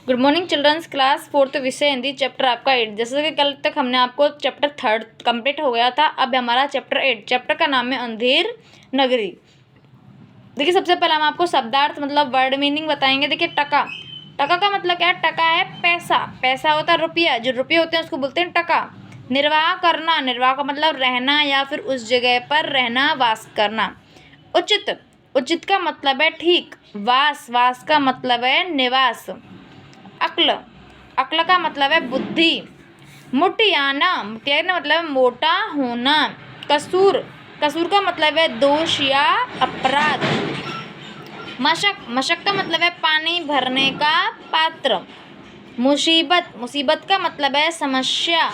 Good morning children's, class 4th विषय Hindi, chapter आपका 8। जैसे कि कल तक हमने आपको चैप्टर 3 कंप्लीट हो गया था। अब हमारा चैप्टर 8, चैप्टर का नाम है अंधेर नगरी। देखिए, सबसे पहले हम आपको शब्दार्थ मतलब वर्ड मीनिंग बताएंगे। देखिए, टका, टका का मतलब क्या है? टका है पैसा, पैसा होता है रुपया, जो रुपये होते हैं उसको बोलते हैं टका। निर्वाह करना, निर्वाह का मतलब रहना या फिर उस जगह पर रहना, वास करना। उचित, उचित का मतलब है ठीक। वास, वास का मतलब है निवास। अक्ल, अक्ल का मतलब है बुद्धि। मुटियाना, मुटियाना मतलब मोटा होना। कसूर, कसूर का मतलब है दोष या अपराध। मशक, मशक का मतलब है पानी भरने का पात्र। मुसीबत, मुसीबत का मतलब है समस्या।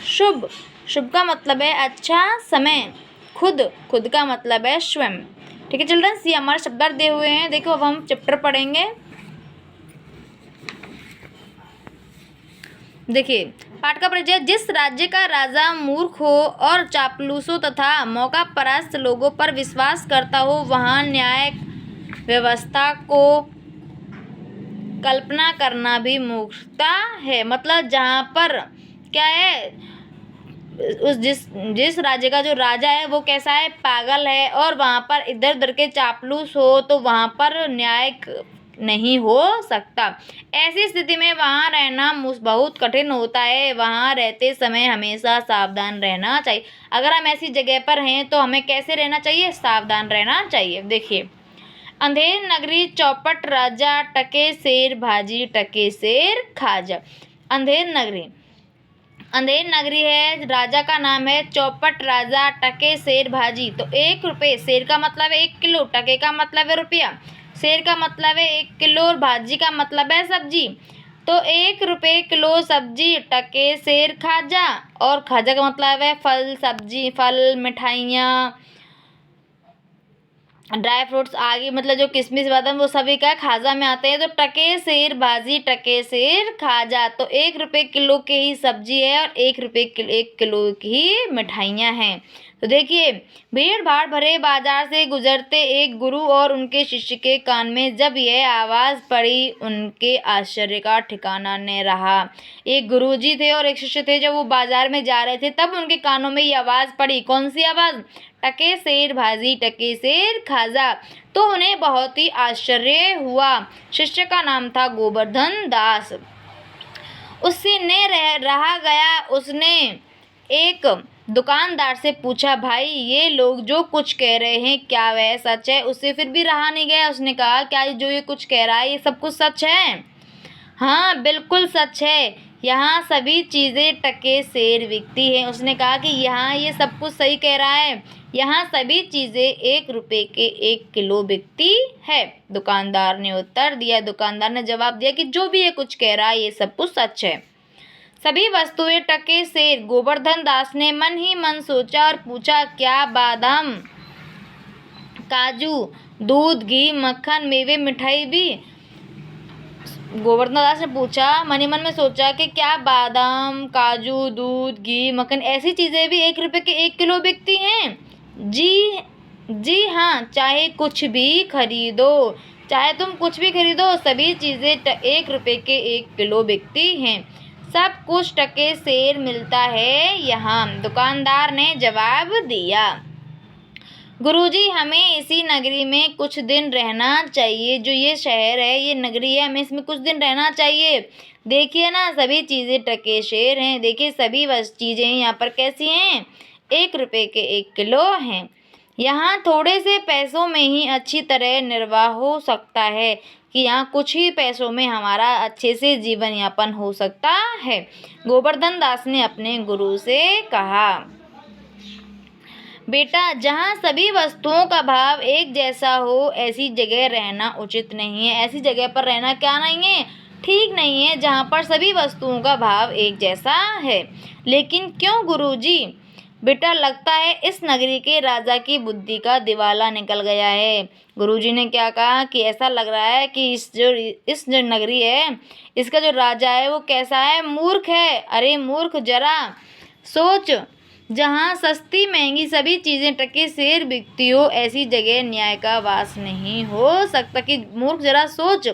शुभ, शुभ का मतलब है अच्छा समय। खुद, खुद का मतलब है स्वयं। ठीक है चिल्ड्रंस, ये हमारे शब्दार्थ दिए हुए हैं। देखो, अब हम चैप्टर पढ़ेंगे। देखिए, पाठ का परिचय। जिस राज्य का राजा मूर्ख हो और चापलूसों तथा मौका परस्त लोगों पर विश्वास करता हो, वहाँ न्याय व्यवस्था को कल्पना करना भी मूर्खता है। मतलब जहाँ पर क्या है, उस जिस राज्य का जो राजा है वो कैसा है? पागल है। और वहाँ पर इधर उधर के चापलूस हो तो वहाँ पर न्याय नहीं हो सकता। ऐसी स्थिति में वहाँ रहना बहुत कठिन होता है। वहाँ रहते समय हमेशा सावधान रहना चाहिए। अगर हम ऐसी जगह पर हैं तो हमें कैसे रहना चाहिए? सावधान रहना चाहिए। देखिए, अंधेर नगरी, चौपट राजा, टके शेर भाजी, टके शेर खाजा। अंधेर नगरी, अंधेर नगरी है, राजा का नाम है चौपट राजा, टके शेर भाजी। तो 1 रुपये, शेर का मतलब है 1 किलो, टके का मतलब है रुपया, शेर का मतलब है 1 किलो और भाजी का मतलब है सब्जी। तो 1 रुपये किलो सब्जी, टके शेर खाजा। और खाजा का मतलब है फल, सब्जी, फल, मिठाइयाँ, ड्राई फ्रूट्स आगे, मतलब जो किशमिश बादाम वो सभी का खाजा में आते हैं। तो टके शेर भाजी, टके शेर खाजा। तो 1 रुपये किलो के ही सब्जी है और 1 रुपये 1 किलो की ही मिठाइयाँ हैं। तो देखिए, भीड़ भाड़ भरे बाजार से गुजरते एक गुरु और उनके शिष्य के कान में जब यह आवाज़ पड़ी, उनके आश्चर्य का ठिकाना न रहा। एक गुरुजी थे और एक शिष्य थे। जब वो बाजार में जा रहे थे तब उनके कानों में ये आवाज़ पड़ी। कौन सी आवाज़? टके शेर भाजी, टके शेर खाजा। तो उन्हें बहुत ही आश्चर्य हुआ। शिष्य का नाम था गोवर्धन दास। उससे न रहा गया। उसने एक दुकानदार से पूछा, भाई ये लोग जो कुछ कह रहे हैं क्या वह सच है? उससे फिर भी रहा नहीं गया। उसने कहा, क्या जो ये कुछ कह रहा है ये सब कुछ सच है? हाँ, बिल्कुल सच है। यहाँ सभी चीज़ें टके शेर बिकती हैं। उसने कहा कि यहाँ ये सब कुछ सही कह रहा है। यहाँ सभी चीज़ें 1 रुपये के 1 किलो बिकती है। दुकानदार ने उत्तर दिया। दुकानदार ने जवाब दिया कि जो भी ये कुछ कह रहा है ये सब कुछ सच है। सभी वस्तुएं टके शेर। गोवर्धन दास ने मन ही मन सोचा और पूछा, क्या बादाम, काजू, दूध, घी, मक्खन, मेवे, मिठाई भी? गोवर्धन दास ने पूछा, मन ही मन में सोचा कि क्या बादाम, काजू, दूध, घी, मक्खन ऐसी चीज़ें भी 1 रुपये के 1 किलो बिकती हैं? जी हाँ, चाहे कुछ भी खरीदो, चाहे तुम कुछ भी खरीदो, सभी चीज़ें 1 रुपये के 1 किलो बिकती हैं। सब कुछ टके शेर मिलता है यहाँ, दुकानदार ने जवाब दिया। गुरुजी, हमें इसी नगरी में कुछ दिन रहना चाहिए। जो ये शहर है, ये नगरी है, हमें इसमें कुछ दिन रहना चाहिए। देखिए ना, सभी चीज़ें टके शेर हैं। देखिए, सभी चीज़ें यहाँ पर कैसी हैं? 1 रुपये के 1 किलो हैं। यहाँ थोड़े से पैसों में ही अच्छी तरह निर्वाह हो सकता है, कि यहाँ कुछ ही पैसों में हमारा अच्छे से जीवन यापन हो सकता है। गोवर्धन दास ने अपने गुरु से कहा, बेटा, जहाँ सभी वस्तुओं का भाव एक जैसा हो ऐसी जगह रहना उचित नहीं है। ऐसी जगह पर रहना क्या नहीं है? ठीक नहीं है, जहाँ पर सभी वस्तुओं का भाव एक जैसा है। लेकिन क्यों गुरुजी? बेटा, लगता है इस नगरी के राजा की बुद्धि का दिवाला निकल गया है। गुरुजी ने क्या कहा कि ऐसा लग रहा है कि इस जो नगरी है, इसका जो राजा है वो कैसा है? मूर्ख है। अरे मूर्ख, जरा सोच, जहाँ सस्ती महंगी सभी चीज़ें टके शेर बिकती हो, ऐसी जगह न्याय का वास नहीं हो सकता। कि मूर्ख, जरा सोच,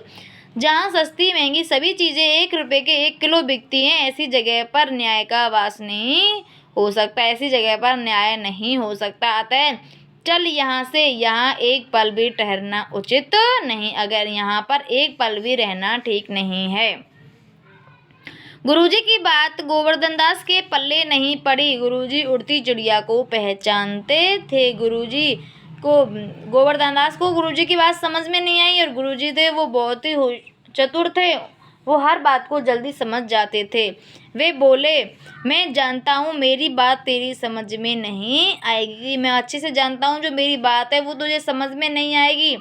जहाँ सस्ती महंगी सभी चीज़ें 1 रुपये के 1 किलो बिकती हैं, ऐसी जगह पर न्याय का वास नहीं हो सकता, ऐसी जगह पर न्याय नहीं हो सकता। अतः चल यहाँ से, यहाँ एक पल भी ठहरना उचित नहीं, अगर यहाँ पर एक पल भी रहना ठीक नहीं है। गुरुजी की बात गोवर्धन दास के पल्ले नहीं पड़ी। गुरुजी उड़ती चिड़िया को पहचानते थे। गोवर्धन दास को गुरुजी की बात समझ में नहीं आई, और गुरुजी थे वो बहुत ही चतुर थे, वो हर बात को जल्दी समझ जाते थे। वे बोले, मैं जानता हूँ मेरी बात तेरी समझ में नहीं आएगी, मैं अच्छे से जानता हूँ जो मेरी बात है वो तुझे समझ में नहीं आएगी।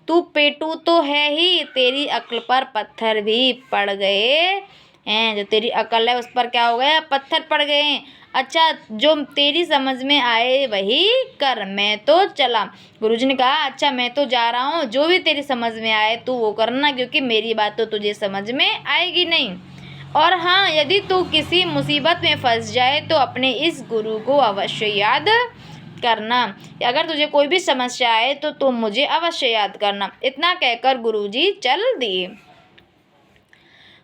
तू पेटू तो है ही, तेरी अक्ल पर पत्थर भी पड़ गए हैं, जो तेरी अकल है उस पर क्या हो गया, पत्थर पड़ गए हैं। अच्छा, जो तेरी समझ में आए वही कर, मैं तो चला। गुरुजी ने कहा, अच्छा मैं तो जा रहा हूँ, जो भी तेरी समझ में आए तू वो करना, क्योंकि मेरी बात तो तुझे समझ में आएगी नहीं। और हाँ, यदि तू किसी मुसीबत में फंस जाए तो अपने इस गुरु को अवश्य याद करना, अगर तुझे कोई भी समस्या आए तो तुम मुझे अवश्य याद करना। इतना कहकर गुरुजी चल दिए।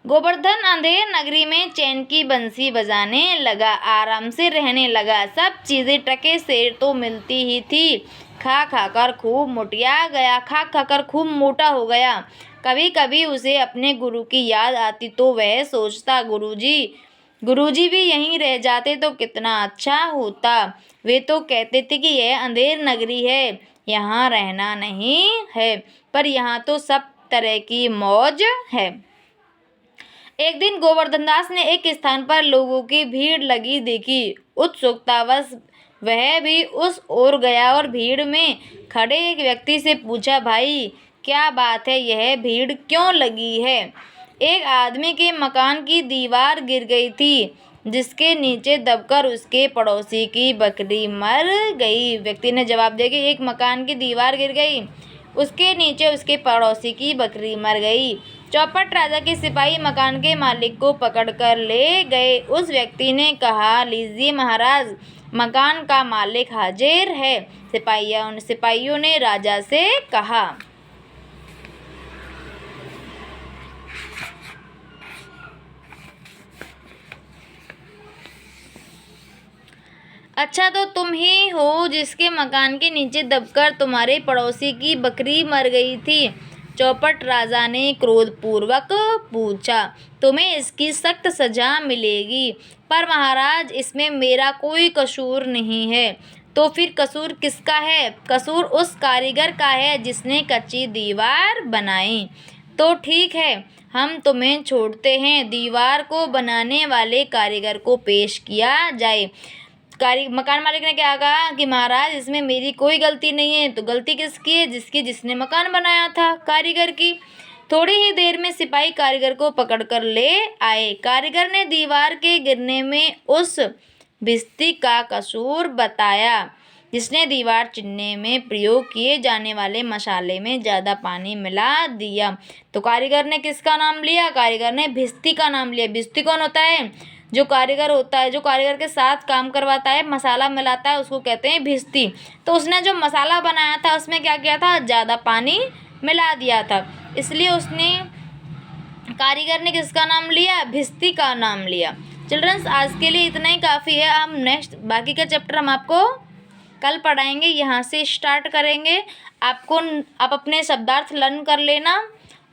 गोवर्धन अंधेर नगरी में चैन की बंसी बजाने लगा, आराम से रहने लगा। सब चीज़ें टके से तो मिलती ही थी। खा खाकर खूब मोटिया गया, खा खाकर खूब मोटा हो गया। कभी कभी उसे अपने गुरु की याद आती तो वह सोचता, गुरुजी भी यहीं रह जाते तो कितना अच्छा होता। वे तो कहते थे कि यह अंधेर नगरी है, यहाँ रहना नहीं है, पर यहाँ तो सब तरह की मौज है। एक दिन गोवर्धन दास ने एक स्थान पर लोगों की भीड़ लगी देखी। उत्सुकतावश वह भी उस ओर गया और भीड़ में खड़े एक व्यक्ति से पूछा, भाई क्या बात है, यह भीड़ क्यों लगी है? एक आदमी के मकान की दीवार गिर गई थी, जिसके नीचे दबकर उसके पड़ोसी की बकरी मर गई। व्यक्ति ने जवाब दिया कि एक मकान की दीवार गिर गई, उसके नीचे उसके पड़ोसी की बकरी मर गई। चौपट राजा के सिपाही मकान के मालिक को पकड़कर ले गए। उस व्यक्ति ने कहा, लीजिए महाराज, मकान का मालिक हाजिर है। सिपाहियों ने राजा से कहा। अच्छा, तो तुम ही हो जिसके मकान के नीचे दबकर तुम्हारे पड़ोसी की बकरी मर गई थी? चौपट राजा ने क्रोधपूर्वक पूछा। तुम्हें इसकी सख्त सजा मिलेगी। पर महाराज, इसमें मेरा कोई कसूर नहीं है। तो फिर कसूर किसका है? कसूर उस कारीगर का है जिसने कच्ची दीवार बनाई। तो ठीक है, हम तुम्हें छोड़ते हैं, दीवार को बनाने वाले कारीगर को पेश किया जाए। मकान मालिक ने क्या कहा कि महाराज, इसमें मेरी कोई गलती नहीं है। तो गलती किसकी है? जिसने मकान बनाया था, कारीगर की। थोड़ी ही देर में सिपाही कारीगर को पकड़कर ले आए। कारीगर ने दीवार के गिरने में उस भिस्ती का कसूर बताया जिसने दीवार चिरने में प्रयोग किए जाने वाले मसाले में ज़्यादा पानी मिला दिया। तो कारीगर ने किसका नाम लिया? कारीगर ने भिस्ती का नाम लिया। भिस्ती कौन होता है? जो कारीगर होता है, जो कारीगर के साथ काम करवाता है, मसाला मिलाता है, उसको कहते हैं भिस्ती। तो उसने जो मसाला बनाया था उसमें क्या किया था? ज़्यादा पानी मिला दिया था, इसलिए उसने, कारीगर ने किसका नाम लिया? भिस्ती का नाम लिया। चिल्ड्रंस, आज के लिए इतना ही काफ़ी है। हम नेक्स्ट बाकी का चैप्टर हम आपको कल पढ़ाएंगे, यहाँ से स्टार्ट करेंगे। आप अपने शब्दार्थ लर्न कर लेना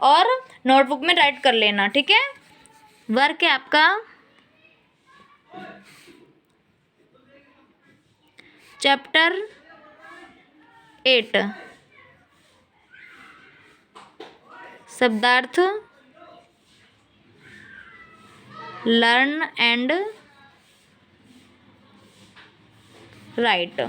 और नोटबुक में राइट कर लेना, ठीक है? वर्क है आपका चैप्टर 8, शब्दार्थ लर्न एंड राइट।